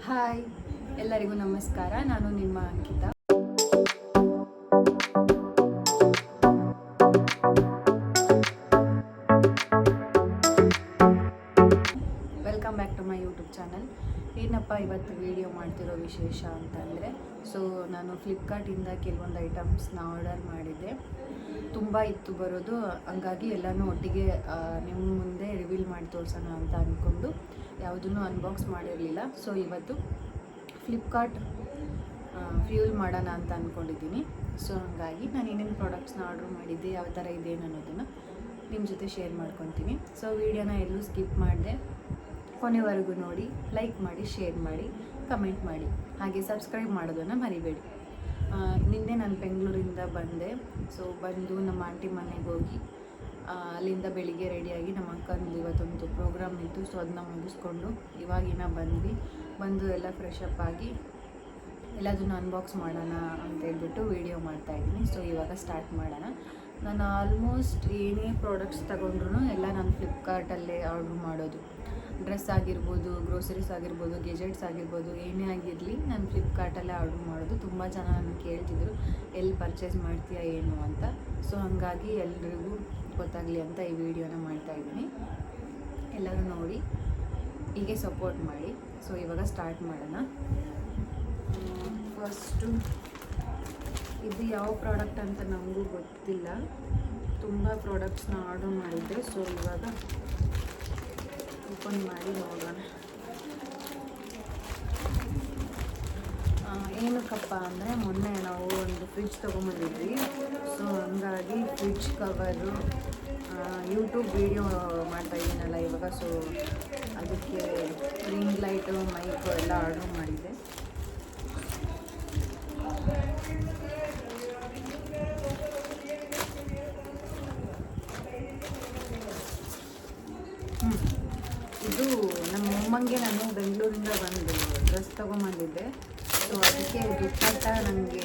Hi, ಎಲ್ಲರಿಗೂ ನಮಸ್ಕಾರ. ನಾನು ನಿಮ್ಮ Ankita. Welcome back to my YouTube channel. ಏನಪ್ಪ ಇವತ್ತು ವಿಡಿಯೋ ಮಾಡ್ತಿರೋ ವಿಶೇಷ ಅಂತಂದರೆ, ನಾನು ಫ್ಲಿಪ್ಕಾರ್ಟಿಂದ ಕೆಲವೊಂದು ಐಟಮ್ಸ್ನ ಆರ್ಡರ್ ಮಾಡಿದ್ದೆ. ತುಂಬ ಇತ್ತು ಬರೋದು, ಹಂಗಾಗಿ ಎಲ್ಲನೂ ಒಟ್ಟಿಗೆ ನಿಮ್ಮ ಮುಂದೆ ರಿವೀಲ್ ಮಾಡಿ ತೋರಿಸೋಣ ಅಂತ ಅಂದ್ಕೊಂಡು ಯಾವುದನ್ನು ಅನ್ಬಾಕ್ಸ್ ಮಾಡಿರಲಿಲ್ಲ. ಸೊ ಇವತ್ತು ಫ್ಲಿಪ್ಕಾರ್ಟ್ ಫ್ಯೂಲ್ ಮಾಡೋಣ ಅಂತ ಅಂದ್ಕೊಂಡಿದ್ದೀನಿ. ಸೊ ಹಾಗಾಗಿ ನಾನು ಏನೇನು ಪ್ರಾಡಕ್ಟ್ಸ್ನ ಆರ್ಡ್ರ್ ಮಾಡಿದ್ದೆ, ಯಾವ ಥರ ಇದೆ ಅನ್ನೋದನ್ನು ನಿಮ್ಮ ಜೊತೆ ಶೇರ್ ಮಾಡ್ಕೊತೀನಿ. ಸೊ ವಿಡಿಯೋನ ಎಲ್ಲೂ ಸ್ಕಿಪ್ ಮಾಡಿದೆ, ಕೊನೆವರೆಗೂ ನೋಡಿ, ಲೈಕ್ ಮಾಡಿ, ಶೇರ್ ಮಾಡಿ, ಕಮೆಂಟ್ ಮಾಡಿ, ಹಾಗೆ ಸಬ್ಸ್ಕ್ರೈಬ್ ಮಾಡೋದನ್ನು ಮರಿಬೇಡಿ. ನಿನ್ನೆ ನಾನು ಬೆಂಗಳೂರಿಂದ ಬಂದೆ. ಸೊ ಬಂದು ನಮ್ಮ ಆಂಟಿ ಮನೆಗೆ ಹೋಗಿ ಅಲ್ಲಿಂದ ಬೆಳಿಗ್ಗೆ ರೆಡಿಯಾಗಿ ನಮ್ಮ ಅಕ್ಕಂದು ಇವತ್ತೊಂದು ಪ್ರೋಗ್ರಾಮ್ ಇತ್ತು. ಸೊ ಅದನ್ನ ಮುಗಿಸ್ಕೊಂಡು ಇವಾಗಿನ ಬಂದು ಎಲ್ಲ ಫ್ರೆಶ್ ಅಪ್ ಆಗಿ ಎಲ್ಲದನ್ನು ಅನ್ಬಾಕ್ಸ್ ಮಾಡೋಣ ಅಂತೇಳ್ಬಿಟ್ಟು ವೀಡಿಯೋ ಮಾಡ್ತಾಯಿದ್ದೀನಿ. ಸೊ ಇವಾಗ ಸ್ಟಾರ್ಟ್ ಮಾಡೋಣ. ನಾನು ಆಲ್ಮೋಸ್ಟ್ ಏನೇ ಪ್ರಾಡಕ್ಟ್ಸ್ ತೊಗೊಂಡ್ರು ಎಲ್ಲ ನಾನು ಫ್ಲಿಪ್ಕಾರ್ಟಲ್ಲೇ ಆರ್ಡ್ರ್ ಮಾಡೋದು. ಡ್ರೆಸ್ ಆಗಿರ್ಬೋದು, ಗ್ರೋಸರೀಸ್ ಆಗಿರ್ಬೋದು, ಗೆಜೆಟ್ಸ್ ಆಗಿರ್ಬೋದು, ಏನೇ ಆಗಿರಲಿ ನಾನು ಫ್ಲಿಪ್ಕಾರ್ಟಲ್ಲೇ ಆರ್ಡ್ರ್ ಮಾಡೋದು. ತುಂಬ ಜನ ನನಗೆ ಕೇಳ್ತಿದ್ರು ಎಲ್ಲಿ ಪರ್ಚೇಸ್ ಮಾಡ್ತೀಯಾ ಏನು ಅಂತ. ಸೊ ಹಾಗಾಗಿ ಎಲ್ರಿಗೂ ಗೊತ್ತಾಗಲಿ ಅಂತ ಈ ವಿಡಿಯೋನ ಮಾಡ್ತಾಯಿದ್ದೀನಿ. ಎಲ್ಲರೂ ನೋಡಿ, ಹೀಗೆ ಸಪೋರ್ಟ್ ಮಾಡಿ. ಸೊ ಇವಾಗ ಸ್ಟಾರ್ಟ್ ಮಾಡೋಣ. ಫಸ್ಟು ಇದು ಯಾವ ಪ್ರಾಡಕ್ಟ್ ಅಂತ ನನಗೂ ಗೊತ್ತಿಲ್ಲ. ತುಂಬ ಪ್ರಾಡಕ್ಟ್ಸ್ನ ಆರ್ಡರ್ ಮಾಡಿದ್ದೆ. ಸೊ ಇವಾಗ ಓಪನ್ ಮಾಡಿ ನೋಡೋಣ. ಏನಕ್ಕಪ್ಪ ಅಂದರೆ, ಮೊನ್ನೆ ನಾವು ಒಂದು ಫ್ರಿಡ್ಜ್ ತೊಗೊಂಬಂದಿದ್ವಿ. ಸೊ ಹಂಗಾಗಿ ಫ್ರಿಡ್ಜ್ ಕವರು ಯೂಟ್ಯೂಬ್ ವೀಡಿಯೋ ಮಾಡ್ತಾಯಿದ್ದೀನಲ್ಲ ಇವಾಗ. ಸೊ ಅದಕ್ಕೆ ರಿಂಗ್ ಲೈಟು, ಮೈಕು ಎಲ್ಲ ಆರ್ಡ್ರ್ ಮಾಡಿದ್ದೆ. ಇದು ನಮ್ಮ ಅಮ್ಮಂಗೆ ನಾನು ಬೆಂಗಳೂರಿಂದ ಬಂದು ಡ್ರೆಸ್ ತೊಗೊಂಬಂದಿದ್ದೆ. ಸೊ ಅದಕ್ಕೆ ದುಪ್ಪಟ್ಟ ನನಗೆ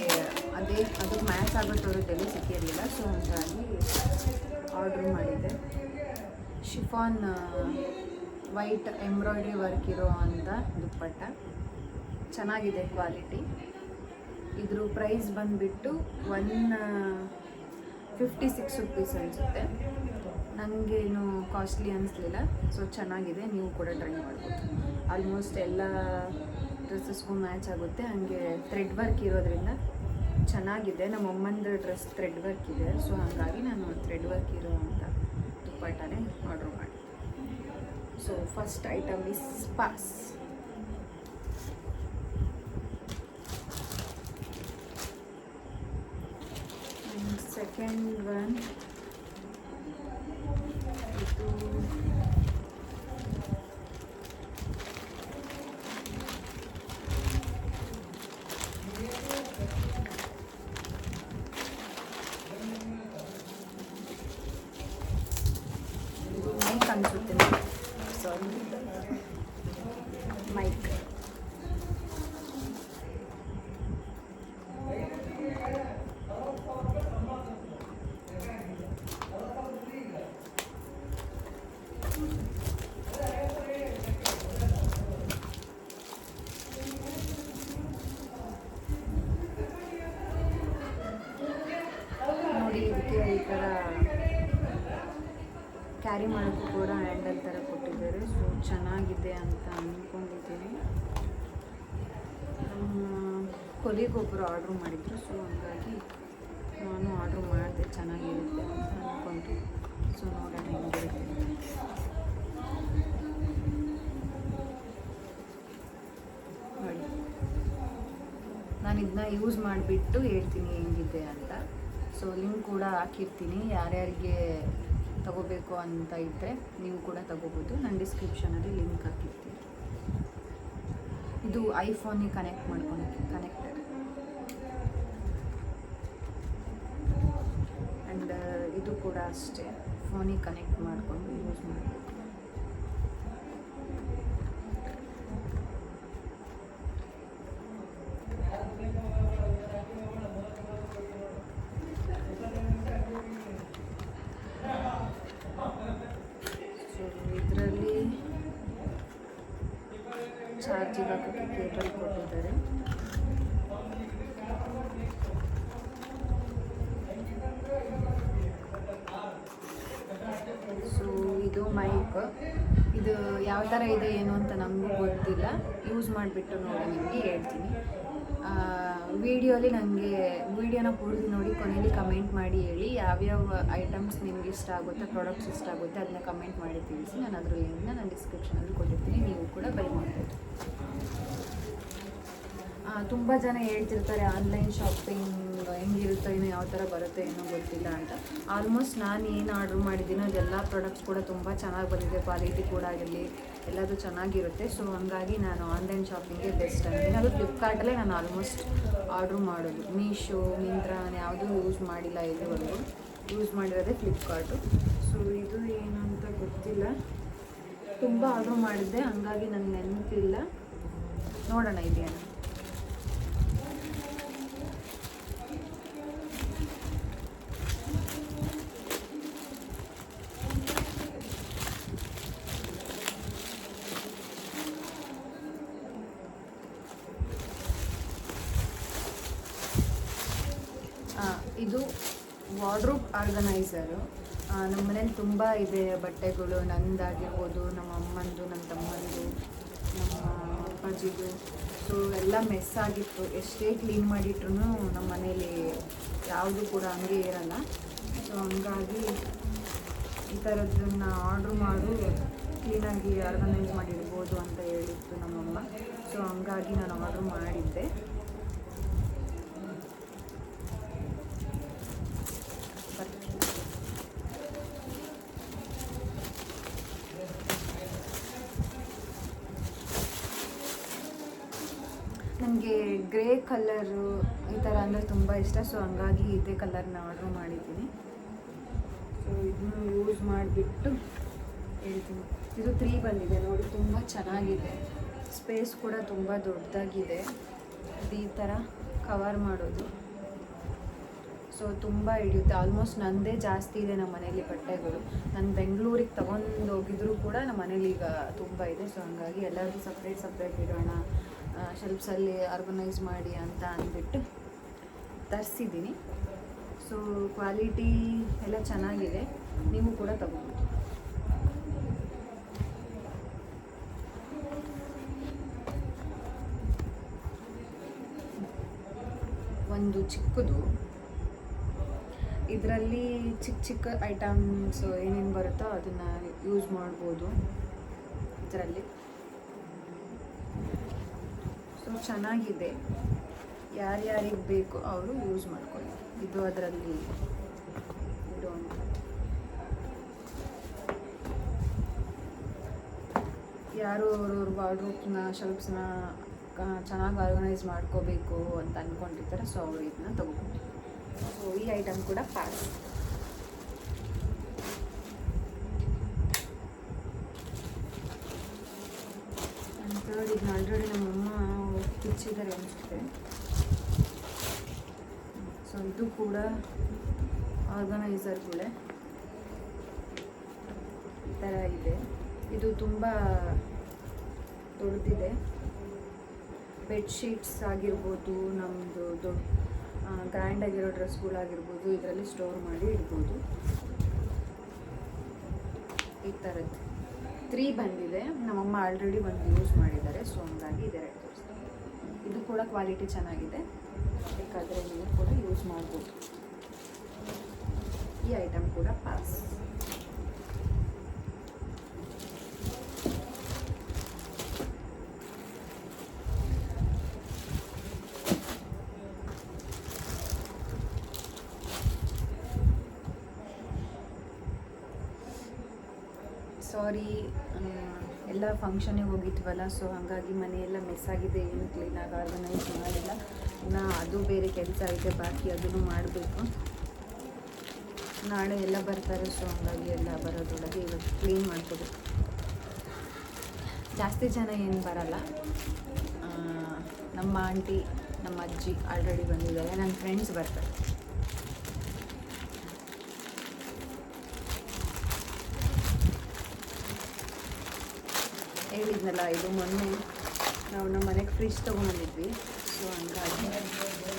ಅದಕ್ಕೆ ಮ್ಯಾಚ್ ಆಗೋ ಥರದ್ದೆಲ್ಲೂ ಸಿಕ್ಕಿರಲಿಲ್ಲ. ಸೊ ಹಾಗಾಗಿ ಆರ್ಡ್ರ್ ಮಾಡಿದ್ದೆ. ಶಿಫಾನ್ ವೈಟ್ ಎಂಬ್ರಾಯ್ಡ್ರಿ ವರ್ಕ್ ಇರೋ ಅಂಥ ದುಪ್ಪಟ್ಟ ಚೆನ್ನಾಗಿದೆ ಕ್ವಾಲಿಟಿ. ಇದ್ರ ಪ್ರೈಸ್ ಬಂದುಬಿಟ್ಟು 156 ರುಪೀಸ್ ಅನಿಸುತ್ತೆ. ನನಗೇನು ಕಾಸ್ಟ್ಲಿ ಅನ್ನಿಸ್ಲಿಲ್ಲ. ಸೊ ಚೆನ್ನಾಗಿದೆ, ನೀವು ಕೂಡ ಟ್ರೈ ಮಾಡ್ಬೋದು. ಆಲ್ಮೋಸ್ಟ್ ಎಲ್ಲ ಡ್ರೆಸ್ಸಸ್ಗೂ ಮ್ಯಾಚ್ ಆಗುತ್ತೆ. ಹಾಗೆ ಥ್ರೆಡ್ ವರ್ಕ್ ಇರೋದ್ರಿಂದ ಚೆನ್ನಾಗಿದೆ. ನಮ್ಮ ಅಮ್ಮಂದು ಡ್ರೆಸ್ ಥ್ರೆಡ್ ವರ್ಕ್ ಇದೆ. ಸೊ ಹಾಗಾಗಿ ನಾನು ಥ್ರೆಡ್ ವರ್ಕ್ ಇರೋ ಅಂಥ ದುಪ್ಪಟ್ಟನೇ ಆರ್ಡ್ರ್ ಮಾಡಿದೆ. So first item is pass. Second one mic ಅನಿಸುತ್ತೆ. Sorry, mic. ನೋಡಿ, ಇದಕ್ಕೆ ಈ ಥರ ಕ್ಯಾರಿ ಮಾಡೋಕ್ಕೂ ಕೂಡ ಹ್ಯಾಂಡಲ್ ಥರ ಕೊಟ್ಟಿದ್ದಾರೆ. ಸೊ ಚೆನ್ನಾಗಿದೆ ಅಂತ ಅಂದ್ಕೊಂಡಿದ್ದೀನಿ. ಕೊಲಿಗೊಬ್ಬರು ಆರ್ಡ್ರ್ ಮಾಡಿದ್ರು. ಸೊ ಹಾಗಾಗಿ ನಾನು ಆರ್ಡ್ರ್ ಮಾಡಿದೆ, ಚೆನ್ನಾಗಿರುತ್ತೆ ಅಂತ ಅಂದ್ಕೊಂಡು. ಸೊ ನೋಡೋಣ ಹೆಂಗಿರುತ್ತೆ. ನೋಡಿ, ನಾನು ಇದನ್ನ ಯೂಸ್ ಮಾಡಿಬಿಟ್ಟು ಹೇಳ್ತೀನಿ ಹೆಂಗಿದೆ ಅಂತ. ಸೊ ಲಿಂಕ್ ಕೂಡ ಹಾಕಿರ್ತೀನಿ. ಯಾರ್ಯಾರಿಗೆ ತಗೋಬೇಕು ಅಂತ ಇದ್ದರೆ ನೀವು ಕೂಡ ತಗೋಬೋದು. ನಾನು ಡಿಸ್ಕ್ರಿಪ್ಷನಲ್ಲಿ ಲಿಂಕ್ ಹಾಕಿರ್ತೀನಿ. ಇದು ಐಫೋನಿಗೆ ಕನೆಕ್ಟೆಡ್. ಆ್ಯಂಡ್ ಇದು ಕೂಡ ಅಷ್ಟೇ, ಫೋನಿಗೆ ಕನೆಕ್ಟ್ ಮಾಡಿಕೊಂಡು ಯೂಸ್ ಮಾಡಬೇಕು. ಚಾರ್ಜ್ ಚಾರ್ಜಿಗೆ ಹಾಕೋಕ್ಕೆ ಕೇಬಲ್ ಕೊಟ್ಟಿದ್ದಾರೆ. ಸೊ ಇದು ಮೈಕ್. ಇದು ಯಾವ ಥರ ಇದೆ ಏನು ಅಂತ ನಮಗೂ ಗೊತ್ತಿಲ್ಲ, ಯೂಸ್ ಮಾಡಿಬಿಟ್ಟು ನೋಡಿ ನಿಮಗೆ ಹೇಳ್ತೀನಿ. ವಿಡಿಯೋಲಿ ನನಗೆ ವಿಡಿಯೋನ ಪೂರ್ತಿ ನೋಡಿ ಕೊನೆಯಲ್ಲಿ ಕಮೆಂಟ್ ಮಾಡಿ ಹೇಳಿ ಯಾವ್ಯಾವ ಐಟಮ್ಸ್ ನಿಮ್ಗೆ ಇಷ್ಟ ಆಗುತ್ತೆ, ಪ್ರಾಡಕ್ಟ್ಸ್ ಇಷ್ಟ ಆಗುತ್ತೆ ಅದನ್ನ ಕಮೆಂಟ್ ಮಾಡಿ ತಿಳಿಸಿ. ನಾನು ಅದ್ರ ಲಿಂಕ್ನ ನಾನು ಡಿಸ್ಕ್ರಿಪ್ಷನಲ್ಲಿ ಕೊಟ್ಟಿರ್ತೀನಿ, ನೀವು ಕೂಡ ಬೈ ಮಾಡ್ಬೋದು. ತುಂಬ ಜನ ಹೇಳ್ತಿರ್ತಾರೆ ಆನ್ಲೈನ್ ಶಾಪಿಂಗ್ ಹೆಂಗಿರುತ್ತೋ ಏನೋ ಯಾವ ಥರ ಬರುತ್ತೆ ಏನೋ ಗೊತ್ತಿಲ್ಲ ಅಂತ. ಆಲ್ಮೋಸ್ಟ್ ನಾನು ಏನು ಆರ್ಡ್ರ್ ಮಾಡಿದ್ದೀನೋ ಅದೆಲ್ಲ ಪ್ರಾಡಕ್ಟ್ಸ್ ಕೂಡ ತುಂಬ ಚೆನ್ನಾಗಿ ಬಂದಿದೆ, ಕ್ವಾಲಿಟಿ ಕೂಡ ಆಗಿರಲಿ ಎಲ್ಲದು ಚೆನ್ನಾಗಿರುತ್ತೆ. ಸೊ ಹಂಗಾಗಿ ನಾನು ಆನ್ಲೈನ್ ಶಾಪಿಂಗ್ಗೆ ಬೆಸ್ಟ್ ಅಂತೀನಿ. ಅದು ಫ್ಲಿಪ್ಕಾರ್ಟಲ್ಲೇ ನಾನು ಆಲ್ಮೋಸ್ಟ್ ಆರ್ಡ್ರ್ ಮಾಡೋದು. ಮೀಶೋ, ಮಿಂತ್ರಾ ನಾನು ಯಾವುದೂ ಯೂಸ್ ಮಾಡಿಲ್ಲ ಇದುವರೆಗೂ. ಯೂಸ್ ಮಾಡಿರೋದೇ ಫ್ಲಿಪ್ಕಾರ್ಟು. ಸೊ ಇದು ಏನು ಅಂತ ಗೊತ್ತಿಲ್ಲ, ತುಂಬ ಆರ್ಡ್ರ್ ಮಾಡಿದ್ದೆ ಹಂಗಾಗಿ ನನಗೆ ನೆನಪಿಲ್ಲ. ನೋಡೋಣ ಇದೆಯೇನು. ಇದು ವಾರ್ಡ್ರೋಬ್ ಆರ್ಗನೈಸರು. ನಮ್ಮ ಮನೇಲಿ ತುಂಬ ಇದೆ ಬಟ್ಟೆಗಳು, ನಂದಾಗಿರ್ಬೋದು, ನಮ್ಮ ಅಮ್ಮಂದು, ನನ್ನ ತಮ್ಮಂದು, ನಮ್ಮ ಅಪ್ಪಾಜಿದು. ಸೊ ಎಲ್ಲ ಮೆಸ್ ಆಗಿತ್ತು, ಎಷ್ಟೇ ಕ್ಲೀನ್ ಮಾಡಿಟ್ರು ನಮ್ಮ ಮನೇಲಿ ಯಾವುದು ಕೂಡ ಹಂಗೆ ಇರಲ್ಲ. ಸೊ ಹಂಗಾಗಿ ಈ ಥರದ್ದನ್ನು ಆರ್ಡ್ರ್ ಮಾಡು ಕ್ಲೀನಾಗಿ ಆರ್ಗನೈಸ್ ಮಾಡಿರ್ಬೋದು ಅಂತ ಹೇಳಿತ್ತು ನಮ್ಮಮ್ಮ. ಸೊ ಹಂಗಾಗಿ ನಾನು ಆರ್ಡ್ರ್ ಮಾಡಿದ್ದೆ. ನನಗೆ ಗ್ರೇ ಕಲರು ಈ ಥರ ಅಂದರೆ ತುಂಬ ಇಷ್ಟ. ಸೊ ಹಂಗಾಗಿ ಇದೇ ಕಲರ್ನ ಆರ್ಡ್ರ್ ಮಾಡಿದ್ದೀನಿ. ಸೊ ಇದನ್ನು ಯೂಸ್ ಮಾಡಿಬಿಟ್ಟು ಹೇಳ್ತೀನಿ. ಇದು 3 ಬಂದಿದೆ ನೋಡಿ, ತುಂಬ ಚೆನ್ನಾಗಿದೆ. ಸ್ಪೇಸ್ ಕೂಡ ತುಂಬ ದೊಡ್ಡದಾಗಿದೆ. ಇದು ಈ ಥರ ಕವರ್ ಮಾಡೋದು. ಸೊ ತುಂಬ ಹಿಡಿಯುತ್ತೆ. ಆಲ್ಮೋಸ್ಟ್ ನನ್ನದೇ ಜಾಸ್ತಿ ಇದೆ ನಮ್ಮ ಮನೇಲಿ ಬಟ್ಟೆಗಳು. ನಾನು ಬೆಂಗಳೂರಿಗೆ ತೊಗೊಂಡು ಹೋಗಿದ್ರು ಕೂಡ ನಮ್ಮ ಮನೇಲಿ ಈಗ ತುಂಬ ಇದೆ. ಸೊ ಹಂಗಾಗಿ ಎಲ್ಲರಿಗೂ ಸಪ್ರೇಟ್ ಇಡೋಣ, ಶೆಲ್ಫ್ಸಲ್ಲಿ ಆರ್ಗನೈಸ್ ಮಾಡಿ ಅಂತ ಅಂದ್ಬಿಟ್ಟು ತರಿಸಿದ್ದೀನಿ. ಸೊ ಕ್ವಾಲಿಟಿ ಎಲ್ಲ ಚೆನ್ನಾಗಿದೆ, ನೀವು ಕೂಡ ತಗೋಬೋದು. ಒಂದು ಚಿಕ್ಕದು, ಇದರಲ್ಲಿ ಚಿಕ್ಕ ಐಟಮ್ಸ್ ಏನೇನು ಬರುತ್ತೋ ಅದನ್ನು ಯೂಸ್ ಮಾಡ್ಬೋದು ಇದರಲ್ಲಿ. ಸೊ ಚೆನ್ನಾಗಿದೆ, ಯಾರ್ಯಾರಿಗೆ ಬೇಕು ಅವರು ಯೂಸ್ ಮಾಡ್ಕೊಳ್ಳಿ. ಇದು ಅದರಲ್ಲಿ ಇಡೋಣ. ಯಾರು ಅವ್ರವ್ರ ವಾರ್ಡ್ರೋಬ್ನ ಶೆಲ್ಫ್ಸ್ನ ಚೆನ್ನಾಗಿ ಆರ್ಗನೈಸ್ ಮಾಡ್ಕೋಬೇಕು ಅಂತ ಅಂದ್ಕೊಂಡಿರ್ತಾರೆ. ಸೊ ಅವರು ಇದನ್ನ ತಗೋಬೋದು. ಸೊ ಈ ಐಟಮ್ ಕೂಡ ಪಾಸ್. ಥರ್ಡ್ ಇದನ್ನ ಆಲ್ರೆಡಿ ನಮ್ಮಮ್ಮ ಕಿಚ್ಚಿದ್ದಾರೆ ಅನಿಸುತ್ತೆ. ಸೊ ಇದು ಕೂಡ ಆರ್ಗನೈಸರ್ಗಳೇ ಈ ಥರ ಇದೆ. ಇದು ತುಂಬ ದೊಡ್ಡದಿದೆ. ಬೆಡ್ಶೀಟ್ಸ್ ಆಗಿರ್ಬೋದು, ನಮ್ಮದು ದೊಡ್ಡ ಗ್ರ್ಯಾಂಡಾಗಿರೋ ಡ್ರೆಸ್ಗಳಾಗಿರ್ಬೋದು ಇದರಲ್ಲಿ ಸ್ಟೋರ್ ಮಾಡಿ ಇಡ್ಬೋದು. ಈ ಥರದ್ದು 3 ಬಂದಿದೆ. ನಮ್ಮಮ್ಮ ಆಲ್ರೆಡಿ ಒಂದು ಯೂಸ್ ಮಾಡಿದ್ದಾರೆ. ಸೊ ಹಂಗಾಗಿ ಇದೆರಡು ತೋರಿಸ್ತೀನಿ. ಇದು ಕೂಡ ಕ್ವಾಲಿಟಿ ಚೆನ್ನಾಗಿದೆ, ಬೇಕಾದರೆ ನೀವು ಕೂಡ ಯೂಸ್ ಮಾಡ್ಬೋದು. ಈ ಐಟಮ್ ಕೂಡ ಪಾಸ್. ಸಾರಿ, ಎಲ್ಲ ಫಂಕ್ಷನಿಗೆ ಹೋಗಿದ್ವಲ್ಲ. ಸೊ ಹಾಗಾಗಿ ಮನೆಯೆಲ್ಲ ಮೆಸ್ ಆಗಿದೆ, ಏನು ಕ್ಲೀನಾಗಿ ಆರ್ಗನೈಸ್ ಮಾಡಿಲ್ಲ. ಇನ್ನು ಅದು ಬೇರೆ ಕೆಲಸ ಇದೆ ಬಾಕಿ, ಅದನ್ನು ಮಾಡಬೇಕು. ನಾಳೆ ಎಲ್ಲ ಬರ್ತಾರೆ. ಸೊ ಹಾಗಾಗಿ ಎಲ್ಲ ಬರೋದೊಳಗೆ ಇವತ್ತು ಕ್ಲೀನ್ ಮಾಡ್ಕೋಬೇಕು. ಜಾಸ್ತಿ ಜನ ಏನು ಬರಲ್ಲ. ನಮ್ಮ ಆಂಟಿ, ನಮ್ಮ ಅಜ್ಜಿ ಆಲ್ರೆಡಿ ಬಂದಿದ್ದಾರೆ. ನನ್ನ ಫ್ರೆಂಡ್ಸ್ ಬರ್ತಾರೆ. ಹೇಳಿದ್ನಲ್ಲ, ಇದು ಮೊನ್ನೆ ನಾವು ನಮ್ಮ ಮನೆಗೆ ಫ್ರಿಜ್ ತೊಗೊಂಡಿದ್ವಿ. ಸೊ ಹಂಗಾಗಿ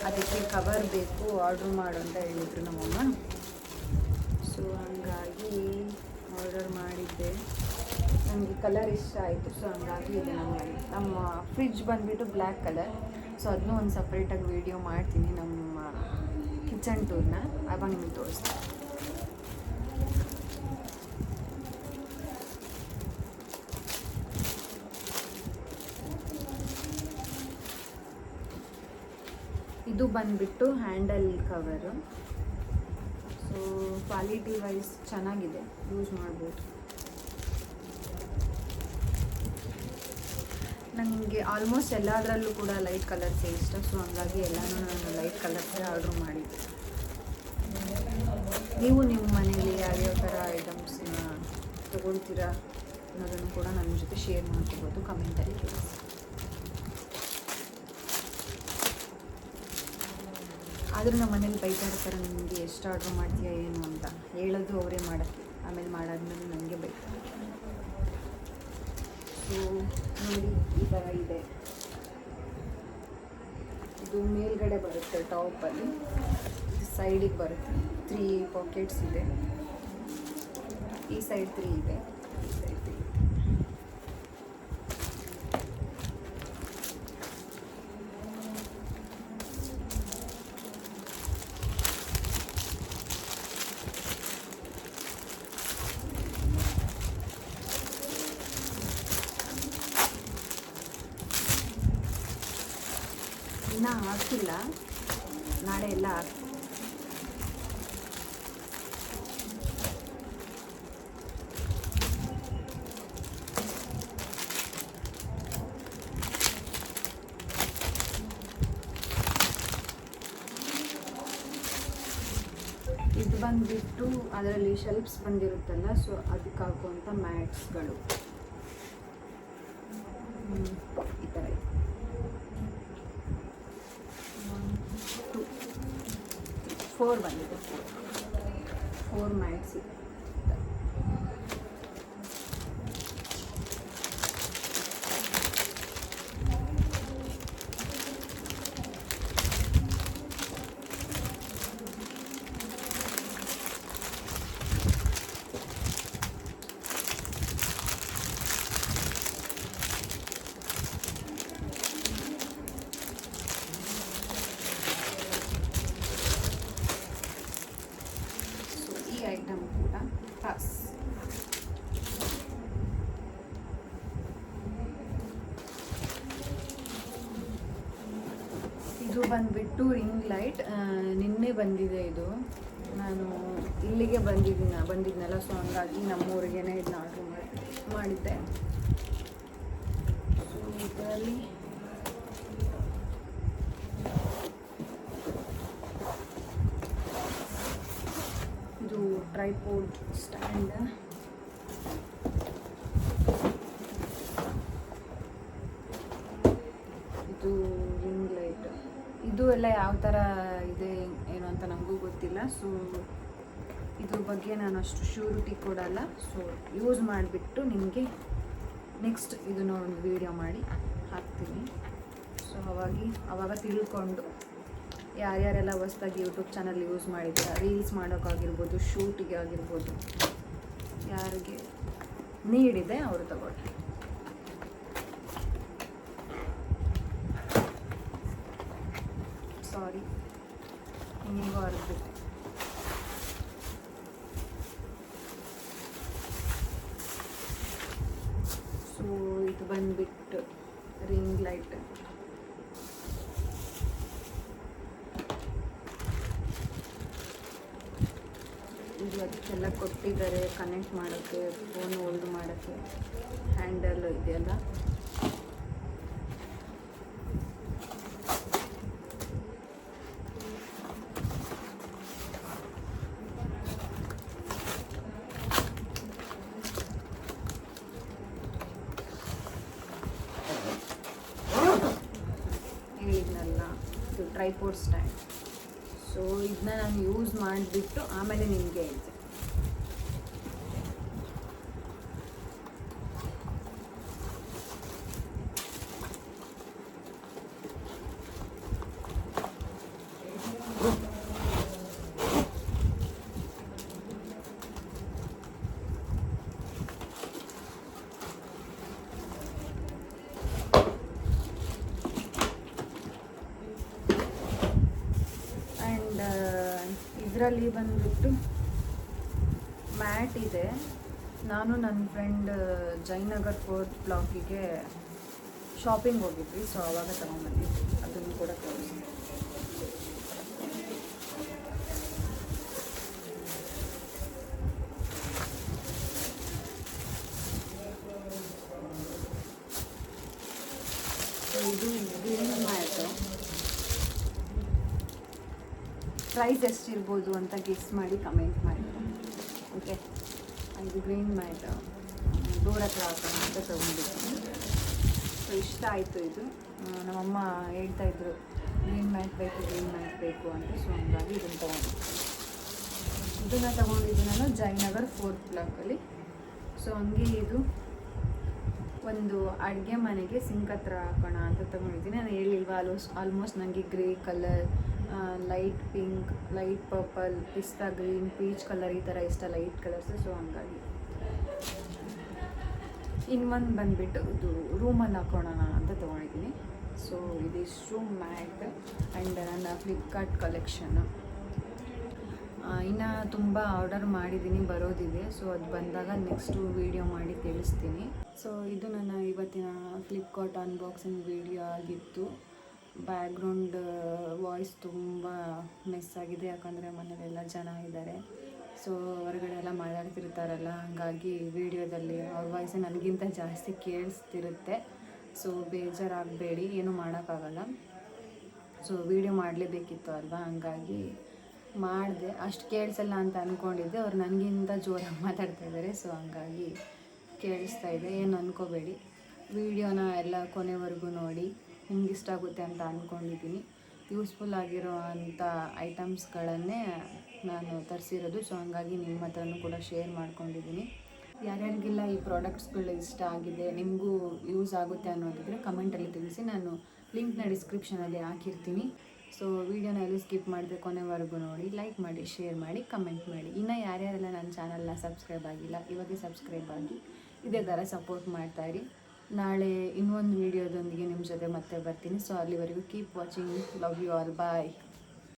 ಅದಕ್ಕೆ ಕವರ್ ಬೇಕು, ಆರ್ಡ್ರ್ ಮಾಡು ಅಂತ ಹೇಳಿದರು ನಮ್ಮಮ್ಮ. ಸೊ ಹಂಗಾಗಿ ಆರ್ಡರ್ ಮಾಡಿದ್ದೆ. ನನಗೆ ಕಲರ್ ಇಷ್ಟ ಆಯಿತು. ಸೊ ಹಂಗಾಗಿ ಇದೆ ನಮ್ಮ ಫ್ರಿಜ್ ಬಂದುಬಿಟ್ಟು ಬ್ಲ್ಯಾಕ್ ಕಲರ್. ಸೊ ಅದನ್ನೂ ಒಂದು ಸಪ್ರೇಟಾಗಿ ವೀಡಿಯೋ ಮಾಡ್ತೀನಿ ನಮ್ಮ ಕಿಚನ್ ಟೂರ್ನ, ಆವಾಗ ನಿಮಗೆ ತೋರಿಸ್ತೀನಿ. ಇದು ಬಂದುಬಿಟ್ಟು handle cover. So quality wise ಚೆನ್ನಾಗಿದೆ, ಯೂಸ್ ಮಾಡ್ಬೋದು. ನನಗೆ ಆಲ್ಮೋಸ್ಟ್ ಎಲ್ಲದರಲ್ಲೂ ಕೂಡ ಲೈಟ್ ಕಲರ್ಸೇ ಇಷ್ಟ. ಸೊ ಹಂಗಾಗಿ ಎಲ್ಲನೂ ನಾನು ಲೈಟ್ ಕಲರ್ಸೇ ಆರ್ಡ್ರ್ ಮಾಡಿದ್ದೆ. ನೀವು ನಿಮ್ಮ ಮನೇಲಿ ಯಾವ್ಯಾವ ಥರ ಐಟಮ್ಸ್ನ ತೊಗೊಳ್ತೀರಾ ಅನ್ನೋದನ್ನು ಕೂಡ ನನ್ನ ಜೊತೆ ಶೇರ್ ಮಾಡ್ಕೋಬೋದು ಕಮೆಂಟಲ್ಲಿ ತಿಳಿಸಿ. ಆದರೂ ನಮ್ಮ ಮನೇಲಿ ಬೈತಾ ಇರ್ತಾರೆ, ನಿಮಗೆ ಎಷ್ಟು ಆರ್ಡ್ರ್ ಮಾಡ್ತೀಯಾ ಏನು ಅಂತ. ಹೇಳೋದು ಅವರೇ ಮಾಡೋಕ್ಕೆ, ಆಮೇಲೆ ಮಾಡಾದ್ಮೇಲೆ ನನಗೆ ಬೈತಾರೆ. ಸೊ ನೋಡಿ, ಈ ಥರ ಇದೆ. ಇದು ಮೇಲ್ಗಡೆ ಬರುತ್ತೆ, ಟಾಪಲ್ಲಿ ಸೈಡಿಗೆ ಬರುತ್ತೆ. 3 ಪಾಕೆಟ್ಸ್ ಇದೆ. ಈ ಸೈಡ್ 3 ಇದೆ, ಈ ಸೈಡ್ 3 ಇದೆ. ಇನ್ನೂ ಹಾಕಿಲ್ಲ, ನಾಳೆ ಎಲ್ಲ ಹಾಕಿ. ಇದು ಬಂದುಬಿಟ್ಟು ಅದರಲ್ಲಿ ಶೆಲ್ಫ್ಸ್ ಬಂದಿರುತ್ತಲ್ಲ, ಸೊ ಅದಕ್ಕೆ ಹಾಕುವಂಥ ಮ್ಯಾಟ್ಸ್ಗಳು ಈ ಥರ ಇದೆ. 4 ಬಂದಿದೆ, 4 ಮ್ಯಾಟ್ಸ್ ಇದೆ. ಐಟಮ್ ಕೂಡ ಪಾಸ್. ಇದು ಬಂದುಬಿಟ್ಟು ರಿಂಗ್ ಲೈಟ್. ನಿನ್ನೆ ಬಂದಿದೆ ಇದು. ನಾನು ಇಲ್ಲಿಗೆ ಬಂದಿದ್ನಲ್ಲ, ಸೊ ಹಂಗಾಗಿ ನಮ್ಮೂರಿಗೇ ಇದನ್ನ ಆರ್ಡ್ರ್ ಮಾಡಿದ್ದೆ. ಸೊ ಇದರಲ್ಲಿ ಇದು ಟ್ರೈಪೋಡ್ ಸ್ಟ್ಯಾಂಡ್. ಇದು ರಿಂಗ್ ಲೈಟ್. ಇದು ಎಲ್ಲ ಯಾವ ಥರ ಇದೆ ಏನು ಅಂತ ನನಗೂ ಗೊತ್ತಿಲ್ಲ. ಸೊ ಇದ್ರ ಬಗ್ಗೆ ನಾನು ಅಷ್ಟು ಶ್ಯೂರಿಟಿ ಕೊಡಲ್ಲ. ಸೊ ಯೂಸ್ ಮಾಡಿಬಿಟ್ಟು ನಿಮಗೆ ನೆಕ್ಸ್ಟ್ ಇದನ್ನು ಒಂದು ವೀಡಿಯೋ ಮಾಡಿ ಹಾಕ್ತೀನಿ. ಸೊ ಅವಾಗ ತಿಳ್ಕೊಂಡು ಯಾರ್ಯಾರೆಲ್ಲ ಹೊಸ್ದಾಗಿ ಯೂಟ್ಯೂಬ್ ಚಾನಲ್ ಯೂಸ್ ಮಾಡಿದ್ದೀರಾ, ರೀಲ್ಸ್ ಮಾಡೋಕ್ಕಾಗಿರ್ಬೋದು, ಶೂಟಿಗೆ ಆಗಿರ್ಬೋದು, ಯಾರಿಗೆ ನೀಡಿದೆ ಅವರು ತಗೊಳ್ಳಿ. ಸಾರಿ, ಹಿಂಗೂ ಅರ್ಬಿಟ್ಟೆ. ಸೊ ಇದು ಬಂದುಬಿಟ್ಟು ರಿಂಗ್ ಲೈಟ್. ಇದು ಅದಕ್ಕೆಲ್ಲ ಕೊಟ್ಟಿದ್ದಾರೆ ಕನೆಕ್ಟ್ ಮಾಡೋಕ್ಕೆ, ಫೋನ್ ಹೋಲ್ಡ್ ಮಾಡೋಕ್ಕೆ. ಹ್ಯಾಂಡಲ್ ಇದೆಯಲ್ಲ, ಹೇಳಿದ್ನಲ್ಲ ಇದು ಟ್ರೈಪೋಡ್ ಸ್ಟ್ಯಾಂಡ್. ಸೊ ಇದನ್ನ ನಾನು ಯೂಸ್ ಮಾಡಿಬಿಟ್ಟು ಆಮೇಲೆ ನಿಮಗೆ ಹೇಳ್ತೀನಿ. ಇದರಲ್ಲಿ ಬಂದುಬಿಟ್ಟು ಮ್ಯಾಟ್ ಇದೆ. ನಾನು ನನ್ನ ಫ್ರೆಂಡ್ ಜಯನಗರ್ 4th ಬ್ಲಾಕಿಗೆ ಶಾಪಿಂಗ್ ಹೋಗಿದ್ವಿ, ಸೊ ಆವಾಗ ತಗೊಂಡ್ಬಂದಿದ್ವಿ. ಅದನ್ನು ಕೂಡ ತೋರಿಸ್ತೀನಿ. ಇದು ಗ್ರೀನ್ ಮ್ಯಾಟ್. ಪ್ರೈಸ್ ಎಷ್ಟಿರ್ಬೋದು ಅಂತ ಗೆಸ್ ಮಾಡಿ ಕಮೆಂಟ್ ಮಾಡಿ. ಓಕೆ, ಇದು ಗ್ರೀನ್ ಮ್ಯಾಟ್ ಡೋರ್ ಹತ್ರ ಹಾಕೋಣ ಅಂತ ತೊಗೊಂಡಿದ್ದೀನಿ. ಸೊ ಇಷ್ಟ ಆಯಿತು ಇದು. ನಮ್ಮಮ್ಮ ಹೇಳ್ತಾಯಿದ್ರು ಗ್ರೀನ್ ಮ್ಯಾಟ್ ಬೇಕು ಅಂತ. ಸೊ ಹಂಗಾಗಿ ಇದನ್ನು ತೊಗೊಂಡಿದ್ದು ನಾನು ಜಯನಗರ್ 4th ಬ್ಲಾಕಲ್ಲಿ. ಸೊ ಹಂಗೆ ಇದು ಒಂದು ಅಡುಗೆ ಮನೆಗೆ ಸಿಂಕ್ ಹತ್ರ ಹಾಕೋಣ ಅಂತ ತೊಗೊಂಡಿದ್ದೀನಿ. ನಾನು ಹೇಳಿಲ್ವ, ಆಲ್ಮೋಸ್ಟ್ ನನಗೆ grey colour, light pink, light purple, pista green, peach colour ಈ ಥರ ಇಷ್ಟ, ಲೈಟ್ ಕಲರ್ಸು. ಸೊ ಹಂಗಾಗಿ ಇನ್ನೊಂದು ಬಂದುಬಿಟ್ಟು ಇದು ರೂಮಲ್ಲಿ ಹಾಕೋಣ ಅಂತ ತೊಗೊಂಡಿದ್ದೀನಿ. ಸೊ ಇದಿಷ್ಟು ಮ್ಯಾಟ್ ಆ್ಯಂಡ್ ನನ್ನ ಫ್ಲಿಪ್ಕಾರ್ಟ್ ಕಲೆಕ್ಷನ್ನು. ಇನ್ನು ತುಂಬ ಆರ್ಡರ್ ಮಾಡಿದ್ದೀನಿ, ಬರೋದಿದೆ. ಸೊ ಅದು ಬಂದಾಗ ನೆಕ್ಸ್ಟು ವೀಡಿಯೋ ಮಾಡಿ ತಿಳಿಸ್ತೀನಿ. ಸೊ ಇದು ನನ್ನ ಇವತ್ತಿನ ಫ್ಲಿಪ್ಕಾರ್ಟ್ ಅನ್ಬಾಕ್ಸಿಂಗ್ ವೀಡಿಯೋ ಆಗಿತ್ತು. ಬ್ಯಾಕ್ಗ್ರೌಂಡ್ ವಾಯ್ಸ್ ತುಂಬ ಮಿಸ್ ಆಗಿದೆ, ಯಾಕಂದರೆ ಮನೇಲೆಲ್ಲ ಜನ ಇದ್ದಾರೆ. ಸೊ ಹೊರಗಡೆ ಎಲ್ಲ ಮಾತಾಡ್ತಿರ್ತಾರಲ್ಲ, ಹಾಗಾಗಿ ವೀಡಿಯೋದಲ್ಲಿ ಅವ್ರ ವಾಯ್ಸ್ ನನಗಿಂತ ಜಾಸ್ತಿ ಕೇಳಿಸ್ತಿರುತ್ತೆ. ಸೊ ಬೇಜಾರಾಗಬೇಡಿ, ಏನೂ ಮಾಡೋಕ್ಕಾಗಲ್ಲ. ಸೊ ವೀಡಿಯೋ ಮಾಡಲೇಬೇಕಿತ್ತು ಅಲ್ವಾ, ಹಂಗಾಗಿ ಮಾಡಿದೆ. ಅಷ್ಟು ಕೇಳಿಸಲ್ಲ ಅಂತ ಅಂದ್ಕೊಂಡಿದ್ದೆ, ಅವ್ರು ನನಗಿಂತ ಜೋರಾಗಿ ಮಾತಾಡ್ತಾಯಿದ್ದಾರೆ. ಸೊ ಹಂಗಾಗಿ ಕೇಳಿಸ್ತಾ ಇದೆ, ಏನು ಅಂದ್ಕೋಬೇಡಿ. ವೀಡಿಯೋನ ಎಲ್ಲ ಕೊನೆವರೆಗೂ ನೋಡಿ, ನಿಮ್ಗೆ ಇಷ್ಟ ಆಗುತ್ತೆ ಅಂತ ಅಂದ್ಕೊಂಡಿದ್ದೀನಿ. ಯೂಸ್ಫುಲ್ ಆಗಿರೋ ಅಂಥ ಐಟಮ್ಸ್ಗಳನ್ನೇ ನಾನು ತರಿಸಿರೋದು. ಸೊ ಹಂಗಾಗಿ ನಿಮ್ಮ ಹತ್ರನೂ ಕೂಡ ಶೇರ್ ಮಾಡ್ಕೊಂಡಿದ್ದೀನಿ. ಯಾರ್ಯಾರಿಗೆಲ್ಲ ಈ ಪ್ರಾಡಕ್ಟ್ಸ್ಗಳು ಇಷ್ಟ ಆಗಿದೆ, ನಿಮಗೂ ಯೂಸ್ ಆಗುತ್ತೆ ಅನ್ನೋದಿದ್ರೆ ಕಮೆಂಟಲ್ಲಿ ತಿಳಿಸಿ. ನಾನು ಲಿಂಕ್ನ ಡಿಸ್ಕ್ರಿಪ್ಷನಲ್ಲಿ ಹಾಕಿರ್ತೀನಿ. ಸೊ ವೀಡಿಯೋನ ಎಲ್ಲೂ ಸ್ಕಿಪ್ ಮಾಡಿದೆ, ಕೊನೆವರೆಗೂ ನೋಡಿ, ಲೈಕ್ ಮಾಡಿ, ಶೇರ್ ಮಾಡಿ, ಕಮೆಂಟ್ ಮಾಡಿ. ಇನ್ನು ಯಾರ್ಯಾರೆಲ್ಲ ನನ್ನ ಚಾನಲ್ನ ಸಬ್ಸ್ಕ್ರೈಬ್ ಆಗಿಲ್ಲ, ಇವಾಗೆ ಸಬ್ಸ್ಕ್ರೈಬ್ ಆಗಿ ಇದೇ ಥರ ಸಪೋರ್ಟ್ ಮಾಡ್ತಾಯಿರಿ. ನಾಳೆ ಇನ್ನೊಂದು ವೀಡಿಯೋದೊಂದಿಗೆ ನಿಮ್ಮ ಜೊತೆ ಮತ್ತೆ ಬರ್ತೀನಿ. ಸೊ ಅಲ್ಲಿವರೆಗೂ keep watching. Love you all. Bye.